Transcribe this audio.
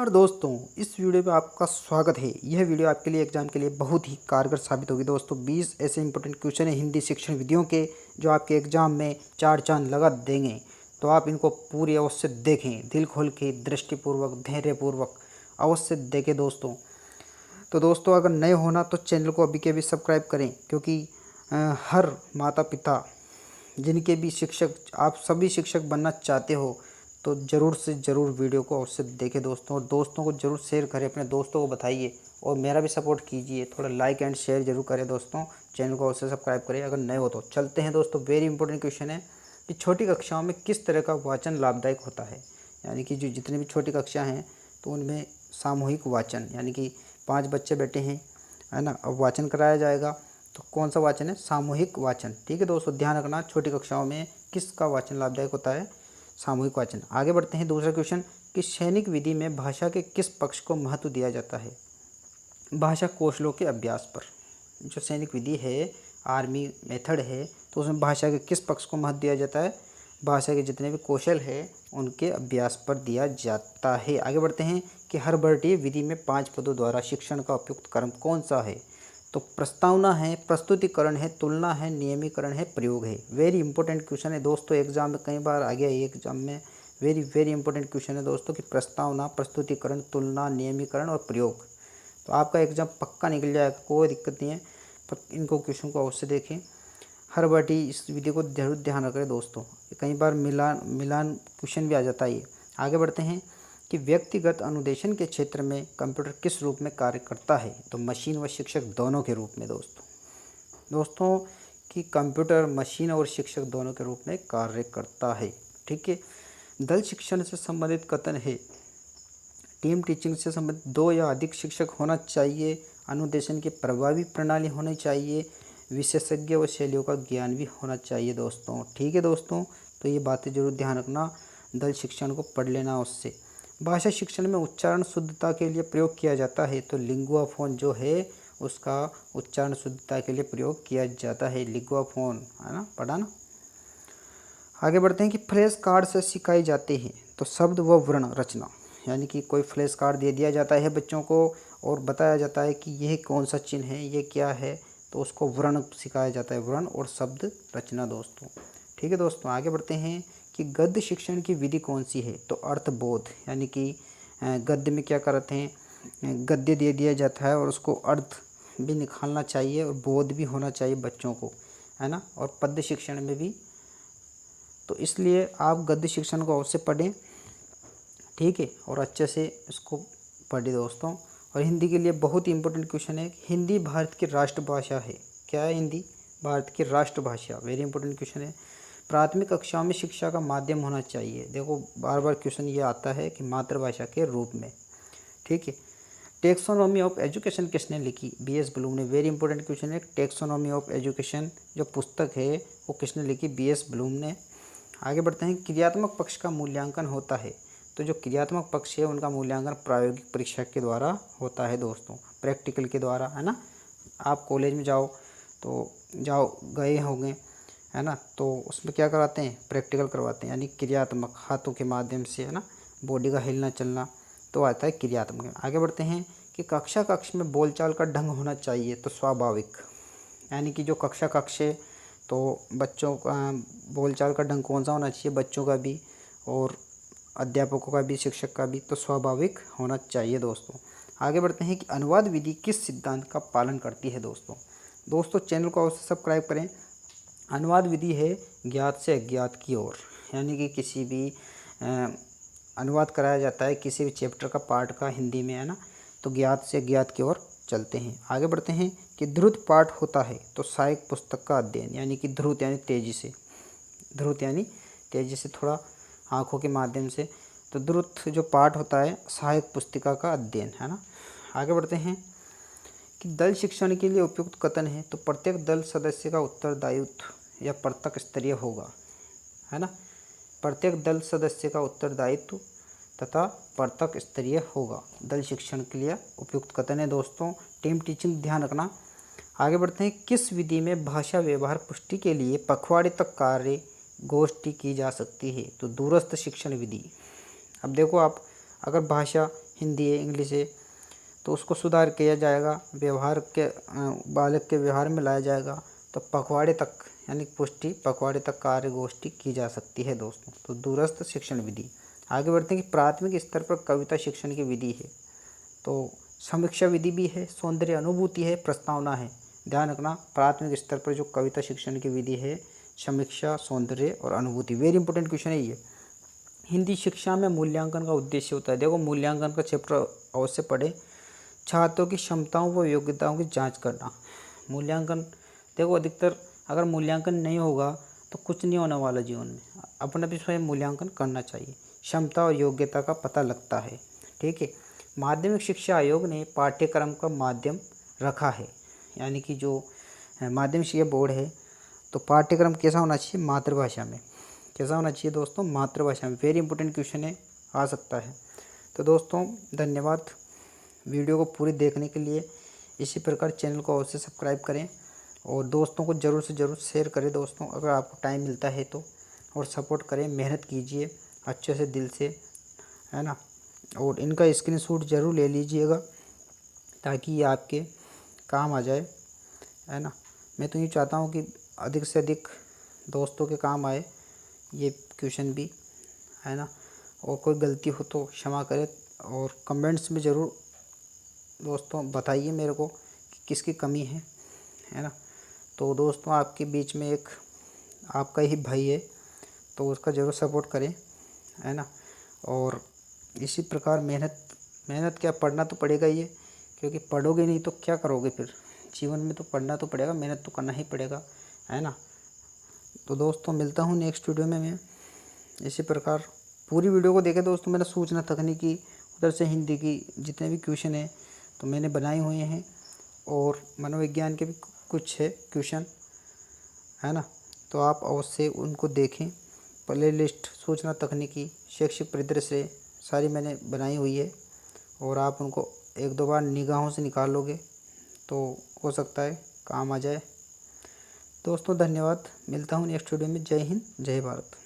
नमस्कार दोस्तों, इस वीडियो में आपका स्वागत है। यह वीडियो आपके लिए एग्जाम के लिए बहुत ही कारगर साबित होगी दोस्तों। 20 ऐसे इंपॉर्टेंट क्वेश्चन है हिंदी शिक्षण विधियों के जो आपके एग्जाम में चार चांद लगा देंगे। तो आप इनको पूरी अवश्य देखें, दिल खोल के, दृष्टिपूर्वक, धैर्यपूर्वक अवश्य देखें दोस्तों। तो दोस्तों अगर नए होना तो चैनल को अभी के अभी सब्सक्राइब करें, क्योंकि हर माता पिता जिनके भी शिक्षक, आप सभी शिक्षक बनना चाहते हो तो ज़रूर से ज़रूर वीडियो को अवश्य देखें दोस्तों, और दोस्तों को ज़रूर शेयर करें, अपने दोस्तों को बताइए और मेरा भी सपोर्ट कीजिए। थोड़ा लाइक एंड शेयर जरूर करें दोस्तों, चैनल को अवश्य सब्सक्राइब करें अगर नए हो तो। चलते हैं दोस्तों, वेरी इंपॉर्टेंट क्वेश्चन है कि छोटी कक्षाओं में किस तरह का वाचन लाभदायक होता है। यानी कि जो जितनी भी छोटी कक्षा हैं तो उनमें सामूहिक वाचन, यानी कि 5 बच्चे बैठे हैं, है ना, अब वाचन कराया जाएगा तो कौन सा वाचन है? सामूहिक वाचन। ठीक है दोस्तों, ध्यान रखना छोटी कक्षाओं में किसका वाचन लाभदायक होता है? सामूहिक वाचन। आगे बढ़ते हैं, दूसरा क्वेश्चन कि सैनिक विधि में भाषा के किस पक्ष को महत्व दिया जाता है? भाषा कौशलों के अभ्यास पर। जो सैनिक विधि है, आर्मी मेथड है, तो उसमें भाषा के किस पक्ष को महत्व दिया जाता है? भाषा के जितने भी कौशल है उनके अभ्यास पर दिया जाता है। आगे बढ़ते हैं कि हर्बर्टीय विधि में 5 पदों द्वारा शिक्षण का उपयुक्त क्रम कौन सा है? तो प्रस्तावना है, प्रस्तुतिकरण है, तुलना है, नियमीकरण है, प्रयोग है। वेरी इंपॉर्टेंट क्वेश्चन है दोस्तों, एग्जाम में कई बार आ गया ये एग्जाम में। वेरी इंपॉर्टेंट क्वेश्चन है दोस्तों कि प्रस्तावना, प्रस्तुतिकरण, तुलना, नियमीकरण और प्रयोग। तो आपका एग्जाम पक्का निकल जाएगा, कोई दिक्कत नहीं है, पर इनको क्वेश्चन को अवश्य देखें। हर बाटी इस विधि को जरूर ध्यान रखें दोस्तों, कई बार मिलान क्वेश्चन भी आ जाता है ये। आगे बढ़ते हैं कि व्यक्तिगत अनुदेशन के क्षेत्र में कंप्यूटर किस रूप में कार्य करता है? तो मशीन व शिक्षक दोनों के रूप में दोस्तों कि कंप्यूटर मशीन और शिक्षक दोनों के रूप में कार्य करता है। ठीक है, दल शिक्षण से संबंधित कथन है, टीम टीचिंग से संबंधित 2 या अधिक शिक्षक होना चाहिए, अनुदेशन की प्रभावी प्रणाली होनी चाहिए, विशेषज्ञ व शैलियों का ज्ञान भी होना चाहिए दोस्तों। ठीक है दोस्तों, तो ये बातें जरूर ध्यान रखना, दल शिक्षण को पढ़ लेना उससे। भाषा शिक्षण में उच्चारण शुद्धता के लिए प्रयोग किया जाता है, तो लिंगुआ फोन जो है उसका उच्चारण शुद्धता के लिए प्रयोग किया जाता है, लिंगुआ फोन, है ना, पढ़ा ना। आगे बढ़ते हैं कि फ्लैश कार्ड से सिखाई जाती है तो शब्द व वर्ण रचना। यानी कि कोई फ्लैश कार्ड दे दिया जाता है बच्चों को और बताया जाता है कि यह कौन सा चिन्ह है, ये क्या है, तो उसको वर्ण सिखाया जाता है, वर्ण और शब्द रचना दोस्तों। ठीक है दोस्तों, आगे बढ़ते हैं कि गद्य शिक्षण की विधि कौन सी है? तो अर्थबोध। यानी कि गद्य में क्या करते हैं, गद्य दे दिया जाता है और उसको अर्थ भी निकालना चाहिए और बोध भी होना चाहिए बच्चों को, है ना, और पद्य शिक्षण में भी। तो इसलिए आप गद्य शिक्षण को अवश्य पढ़ें, ठीक है, और अच्छे से इसको पढ़ें दोस्तों। और हिंदी के लिए बहुत ही इंपॉर्टेंट क्वेश्चन है, हिंदी भारत की राष्ट्रभाषा है। क्या है? हिंदी भारत की राष्ट्रभाषा। वेरी इंपॉर्टेंट क्वेश्चन है। प्राथमिक कक्षाओं में शिक्षा का माध्यम होना चाहिए। देखो बार बार क्वेश्चन ये आता है कि मातृभाषा के रूप में। ठीक है, टेक्सोनॉमी ऑफ एजुकेशन किसने लिखी? BS ब्लूम ने। वेरी इंपॉर्टेंट क्वेश्चन है, टेक्सोनॉमी ऑफ एजुकेशन जो पुस्तक है वो किसने लिखी? BS ब्लूम ने। आगे बढ़ते हैं, क्रियात्मक पक्ष का मूल्यांकन होता है। तो जो क्रियात्मक पक्ष है उनका मूल्यांकन प्रायोगिक परीक्षा के द्वारा होता है दोस्तों, प्रैक्टिकल के द्वारा, है ना। आप कॉलेज में जाओ तो गए होंगे, है ना, तो उसमें क्या कराते हैं? प्रैक्टिकल करवाते हैं, यानी क्रियात्मक, हाथों के माध्यम से, है ना, बॉडी का हिलना चलना, तो आता है क्रियात्मक। आगे बढ़ते हैं कि कक्ष में बोलचाल का ढंग होना चाहिए, तो स्वाभाविक। यानी कि जो कक्ष है तो बच्चों का बोलचाल का ढंग कौन सा होना चाहिए? बच्चों का भी और अध्यापकों का भी, शिक्षक का भी, तो स्वाभाविक होना चाहिए दोस्तों। आगे बढ़ते हैं कि अनुवाद विधि किस सिद्धांत का पालन करती है दोस्तों चैनल को अवश्य सब्सक्राइब करें। अनुवाद विधि है ज्ञात से अज्ञात की ओर, यानी कि किसी भी अनुवाद कराया जाता है किसी भी चैप्टर का, पाठ का हिंदी में, है ना, तो ज्ञात से अज्ञात की ओर चलते हैं। आगे बढ़ते हैं कि द्रुत पाठ होता है तो सहायक पुस्तक का अध्ययन, यानी कि ध्रुत यानी तेजी से थोड़ा आँखों के माध्यम से, तो द्रुत जो पाठ होता है सहायक पुस्तिका का अध्ययन, है ना। आगे बढ़ते हैं कि दल शिक्षण के लिए उपयुक्त कथन है, तो प्रत्येक दल सदस्य का उत्तरदायित्व या प्रत्येक स्तरीय होगा, है ना। प्रत्येक दल सदस्य का उत्तरदायित्व तथा प्रत्येक स्तरीय होगा, दल शिक्षण के लिए उपयुक्त कथन है दोस्तों। टीम टीचिंग ध्यान रखना। आगे बढ़ते हैं, किस विधि में भाषा व्यवहार पुष्टि के लिए पखवाड़े तक कार्य गोष्ठी की जा सकती है? तो दूरस्थ शिक्षण विधि। अब देखो, आप अगर भाषा हिंदी है, इंग्लिश है, तो उसको सुधार किया जाएगा, व्यवहार के बालक के व्यवहार में लाया जाएगा। तो पखवाड़े तक यानी पुष्टि पखवाड़े तक कार्य गोष्ठी की जा सकती है दोस्तों। तो दूरस्थ शिक्षण विधि। आगे बढ़ते हैं कि प्राथमिक स्तर पर कविता शिक्षण की विधि है। तो समीक्षा विधि भी है, सौंदर्य अनुभूति है, प्रस्तावना है। ध्यान रखना, प्राथमिक स्तर पर जो कविता शिक्षण की विधि है, समीक्षा, सौंदर्य और अनुभूति। वेरी इंपॉर्टेंट क्वेश्चन है ये। हिंदी शिक्षा में मूल्यांकन का उद्देश्य होता है। देखो, मूल्यांकन का चैप्टर अवश्य पढ़े। छात्रों की क्षमताओं व योग्यताओं की जांच करना। मूल्यांकन, देखो अधिकतर अगर मूल्यांकन नहीं होगा तो कुछ नहीं होने वाला जीवन में। अपना भी स्वयं मूल्यांकन करना चाहिए। क्षमता और योग्यता का पता लगता है। ठीक है। माध्यमिक शिक्षा आयोग ने पाठ्यक्रम का माध्यम रखा है, यानी कि जो माध्यमिक शिक्षा बोर्ड है, तो पाठ्यक्रम कैसा होना चाहिए? मातृभाषा में। कैसा होना चाहिए दोस्तों? मातृभाषा में। वेरी इंपॉर्टेंट क्वेश्चन है, आ सकता है। तो दोस्तों धन्यवाद वीडियो को पूरी देखने के लिए। इसी प्रकार चैनल को अवश्य सब्सक्राइब करें और दोस्तों को ज़रूर से ज़रूर शेयर करें दोस्तों, अगर आपको टाइम मिलता है तो। और सपोर्ट करें, मेहनत कीजिए अच्छे से, दिल से, है ना। और इनका स्क्रीनशॉट ज़रूर ले लीजिएगा ताकि ये आपके काम आ जाए, है ना। मैं तो ये चाहता हूँ कि अधिक से अधिक दोस्तों के काम आए ये क्वेश्चन भी, है ना। और कोई गलती हो तो क्षमा करें और कमेंट्स में ज़रूर दोस्तों बताइए मेरे को कि किसकी कमी है ना। तो दोस्तों आपके बीच में एक आपका ही भाई है, तो उसका ज़रूर सपोर्ट करें, है ना। और इसी प्रकार मेहनत क्या, पढ़ना तो पड़ेगा ही है, क्योंकि पढ़ोगे नहीं तो क्या करोगे फिर जीवन में? तो पढ़ना तो पड़ेगा, मेहनत तो करना ही पड़ेगा, है ना। तो दोस्तों मिलता हूँ नेक्स्ट वीडियो में मैं। इसी प्रकार पूरी वीडियो को देखें दोस्तों। मैंने सूचना तकनीकी, उधर से हिंदी की जितने भी क्वेश्चन हैं तो मैंने बनाए हुए हैं, और मनोविज्ञान के भी कुछ है क्वेश्चन, है ना। तो आप अवश्य उनको देखें। प्ले लिस्ट सूचना तकनीकी, शैक्षिक परिदृश्य सारी मैंने बनाई हुई है, और आप उनको एक दो बार निगाहों से निकाल लोगे तो हो सकता है काम आ जाए। दोस्तों धन्यवाद, मिलता हूँ नेक्स्ट वीडियो में। जय हिंद, जय भारत।